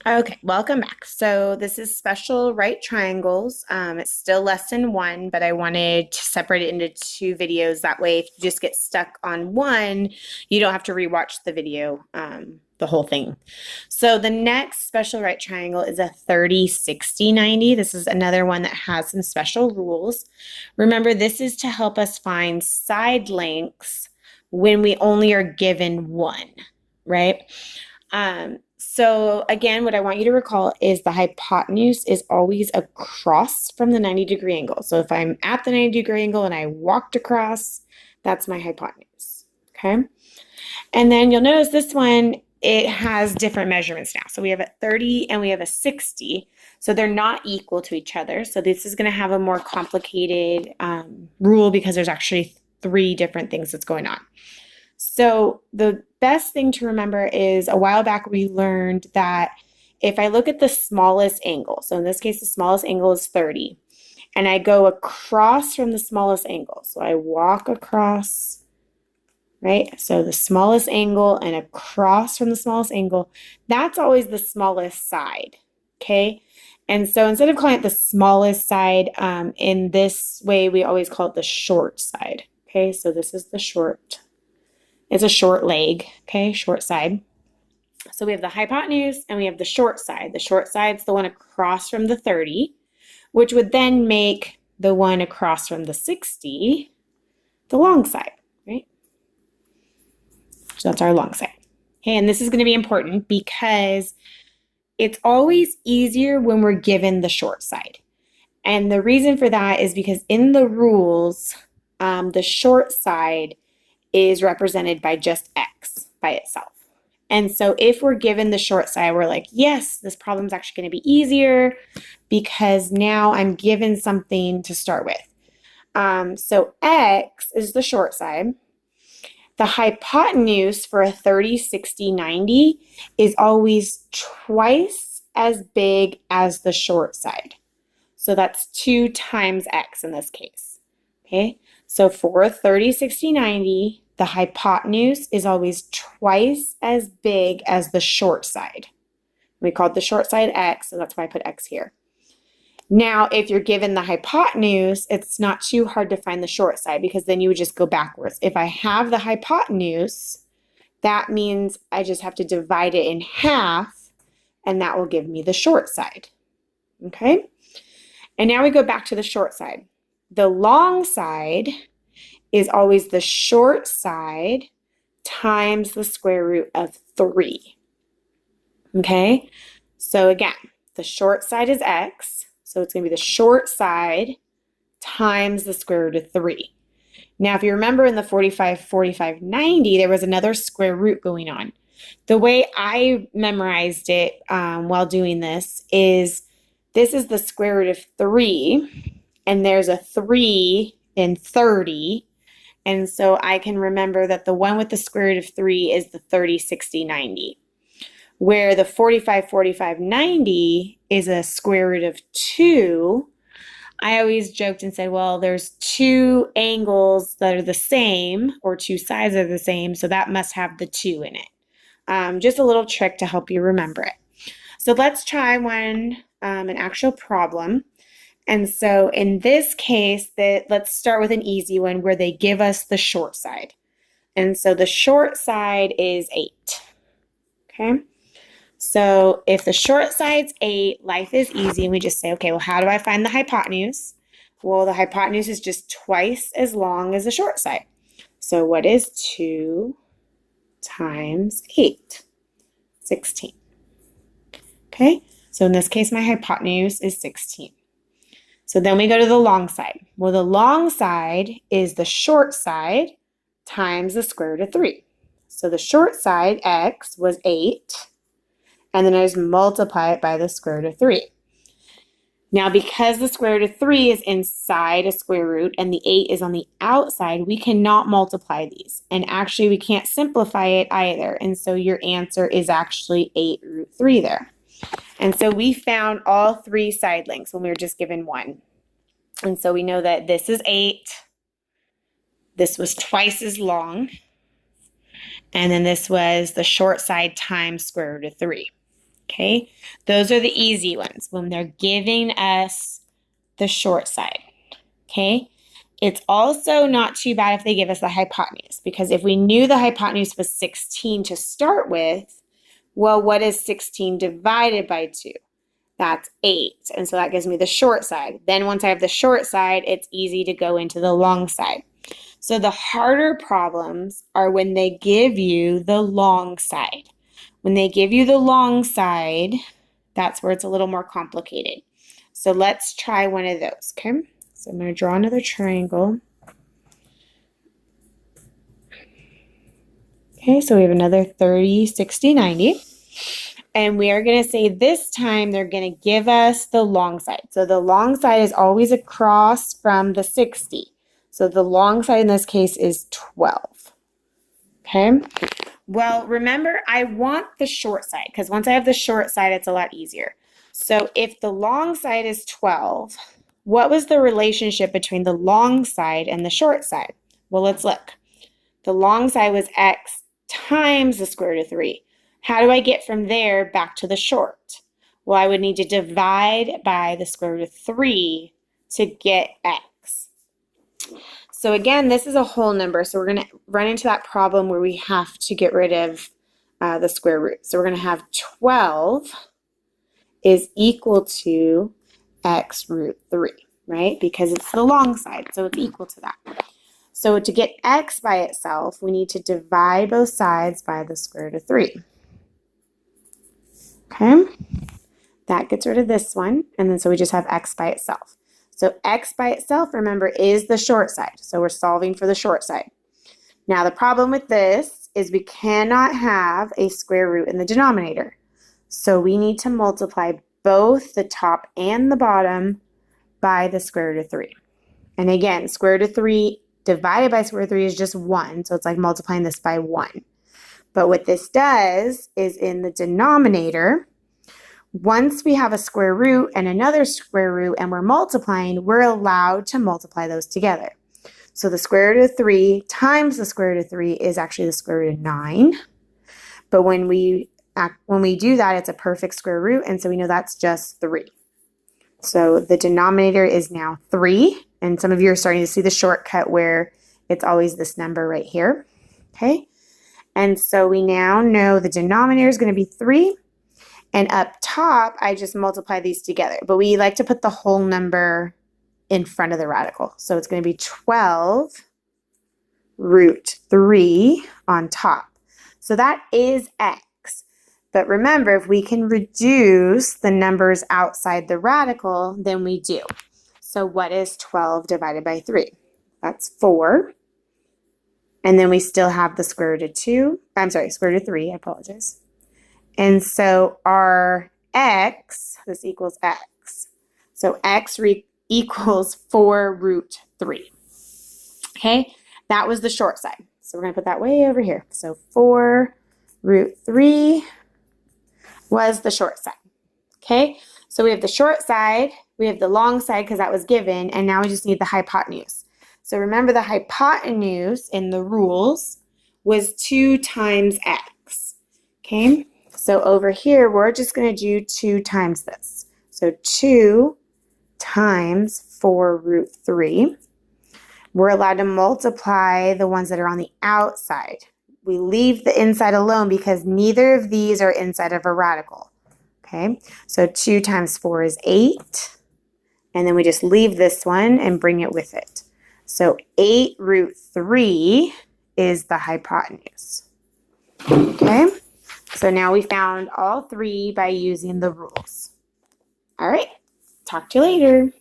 Okay, welcome back. So this is special right triangles. It's still lesson one, but I wanted to separate it into two videos. That way, if you just get stuck on one, you don't have to rewatch the video, the whole thing. So the next special right triangle is a 30, 60, 90. This is another one that has some special rules. Remember, this is to help us find side lengths when we only are given one, right? So again, what I want you to recall is the hypotenuse is always across from the 90-degree angle. So if I'm at the 90-degree angle and I walked across, that's my hypotenuse, okay? And then you'll notice this one, it has different measurements now. So we have a 30 and we have a 60. So they're not equal to each other. So this is going to have a more complicated rule because there's actually three different things that's going on. So the best thing to remember is a while back we learned that if I look at the smallest angle, so in this case, the smallest angle is 30, and I go across from the smallest angle. So I walk across, right? So the smallest angle and across from the smallest angle, that's always the smallest side, okay? And so instead of calling it the smallest side, in this way, we always call it the short side, okay? So this is the short. It's a short leg, okay, short side. So we have the hypotenuse and we have the short side. The short side's the one across from the 30, which would then make the one across from the 60 the long side, right? So that's our long side. Okay, and this is going to be important because it's always easier when we're given the short side. And the reason for that is because in the rules, the short side is represented by just x by itself. And so if we're given the short side, we're like, yes, this problem is actually going to be easier because now I'm given something to start with. So x is the short side. The hypotenuse for a 30, 60, 90 is always twice as big as the short side. So that's 2 times x in this case. Okay, so for 30, 60, 90, the hypotenuse is always twice as big as the short side. We called the short side x, so that's why I put x here. Now, if you're given the hypotenuse, it's not too hard to find the short side because then you would just go backwards. If I have the hypotenuse, that means I just have to divide it in half, and that will give me the short side. Okay? And now we go back to the short side. The long side is always the short side times the square root of 3. Okay? So again, the short side is x, so it's going to be the short side times the square root of 3. Now, if you remember in the 45, 45, 90, there was another square root going on. The way I memorized it while doing this is the square root of 3, and there's a 3 in 30. And so I can remember that the one with the square root of 3 is the 30, 60, 90. Where the 45, 45, 90 is a square root of 2. I always joked and said, well, there's two angles that are the same, or two sides that are the same, so that must have the 2 in it. Just a little trick to help you remember it. So let's try an actual problem. And so in this case, let's start with an easy one where they give us the short side. And so the short side is 8. Okay? So if the short side's 8, life is easy, and we just say, okay, well, how do I find the hypotenuse? Well, the hypotenuse is just twice as long as the short side. So what is 2 times 8? 16. Okay? So in this case, my hypotenuse is 16. So then we go to the long side. Well, the long side is the short side times the square root of 3. So the short side, x, was 8, and then I just multiply it by the square root of 3. Now, because the square root of 3 is inside a square root and the 8 is on the outside, we cannot multiply these. And actually, we can't simplify it either. And so your answer is actually 8 root 3 there. And so we found all 3 side lengths when we were just given one. And so we know that this is 8. This was twice as long. And then this was the short side times square root of 3. Okay, those are the easy ones when they're giving us the short side. Okay, it's also not too bad if they give us the hypotenuse, because if we knew the hypotenuse was 16 to start with, well, what is 16 divided by 2? That's 8. And so that gives me the short side. Then once I have the short side, it's easy to go into the long side. So the harder problems are when they give you the long side. When they give you the long side, that's where it's a little more complicated. So let's try one of those, okay? So I'm going to draw another triangle. Okay, so we have another 30, 60, 90. And we are going to say this time they're going to give us the long side. So the long side is always across from the 60. So the long side in this case is 12. Okay. Well, remember, I want the short side because once I have the short side, it's a lot easier. So if the long side is 12, what was the relationship between the long side and the short side? Well, let's look. The long side was x times the square root of 3. How do I get from there back to the short? Well, I would need to divide by the square root of 3 to get x. So again, this is a whole number, so we're going to run into that problem where we have to get rid of the square root. So we're going to have 12 is equal to x root 3, right? Because it's the long side, so it's equal to that. So to get x by itself, we need to divide both sides by the square root of 3. Okay, that gets rid of this one, and then so we just have x by itself. So x by itself, remember, is the short side. So we're solving for the short side. Now the problem with this is we cannot have a square root in the denominator. So we need to multiply both the top and the bottom by the square root of 3. And again, square root of 3 divided by square root of 3 is just 1. So it's like multiplying this by 1. But what this does is in the denominator, once we have a square root and another square root and we're multiplying, we're allowed to multiply those together. So the square root of 3 times the square root of 3 is actually the square root of 9. But when we do that, it's a perfect square root, and so we know that's just 3. So the denominator is now 3, and some of you are starting to see the shortcut where it's always this number right here. Okay? And so we now know the denominator is going to be 3. And up top, I just multiply these together. But we like to put the whole number in front of the radical. So it's going to be 12 root 3 on top. So that is x. But remember, if we can reduce the numbers outside the radical, then we do. So what is 12 divided by 3? That's 4. And then we still have the square root of 2. I'm sorry, square root of 3. I apologize. And so our x, this equals x. So x equals 4 root 3. Okay, that was the short side. So we're going to put that way over here. So 4 root 3 was the short side. Okay, so we have the short side, we have the long side because that was given, and now we just need the hypotenuse. So remember the hypotenuse in the rules was 2 times x. Okay, so over here we're just going to do 2 times this. So 2 times 4 root 3. We're allowed to multiply the ones that are on the outside. We leave the inside alone because neither of these are inside of a radical. Okay, so 2 times 4 is 8. And then we just leave this one and bring it with it. So 8 root 3 is the hypotenuse. Okay, so now we found all 3 by using the rules. All right, talk to you later.